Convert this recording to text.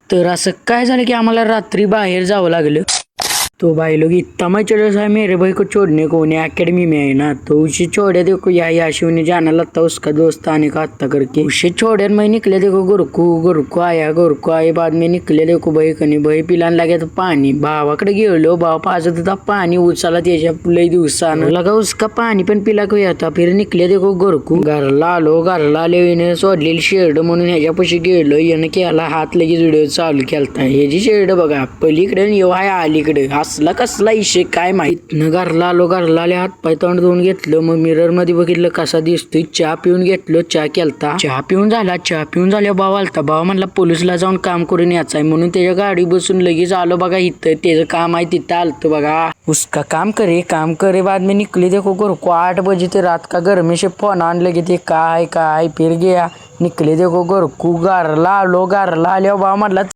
तर असं काय झालं की आम्हाला रात्री बाहेर जावं लागलं। तो भाई लोग इतना मैं चलो सा मेरे भाई को छोड़ने को उन्हें एकेडमी में है ना, तो उसे छोड़े देखो या शिव जाना लगता उसका दोस्त आने का हत्या करके उसे छोड़े। मैं निकले देखो गुरकू आए बाद में निकले देखो भाई कनी भाई पिलाने लगे तो पानी भावाकडे गेलो, भाव पाजत होता पाणी उचला त्याच्या लई दिवसानं लगा उसका पाणी पण पिला को था। फिर निकले देखो गुरकू घरला आले हिने सोडलेली शेरड म्हणून ह्याच्यापाशी गेलो, यानं केला हात लगेच व्हिडिओ चालू केलता। हे जी शेरड बघा पलीकडे येऊ आहे अलीकडे असला कसला इशे काय माहित न। घरला आले हात पाय तोंड धुवून घेतलं, मग मिरर मध्ये बघितलं कसा दिसतोय, चहा पिऊन घेतलो, चहा केलता, चहा पिऊन झाल्या भाव आलता। भाव म्हणला पोलिसला जाऊन काम करून यायचं आहे म्हणून त्याच्या गाडी बसून लगेच आलो बघा इथं त्याचं काम आहे तिथं आलतो बघा। उसका काम करे बाद में निकले देखो घर को 8 बजे थे रात का घर में से फोन आने लगे थे काय फिर गया निकले देखो घर को घरला आलो भाव म्हणला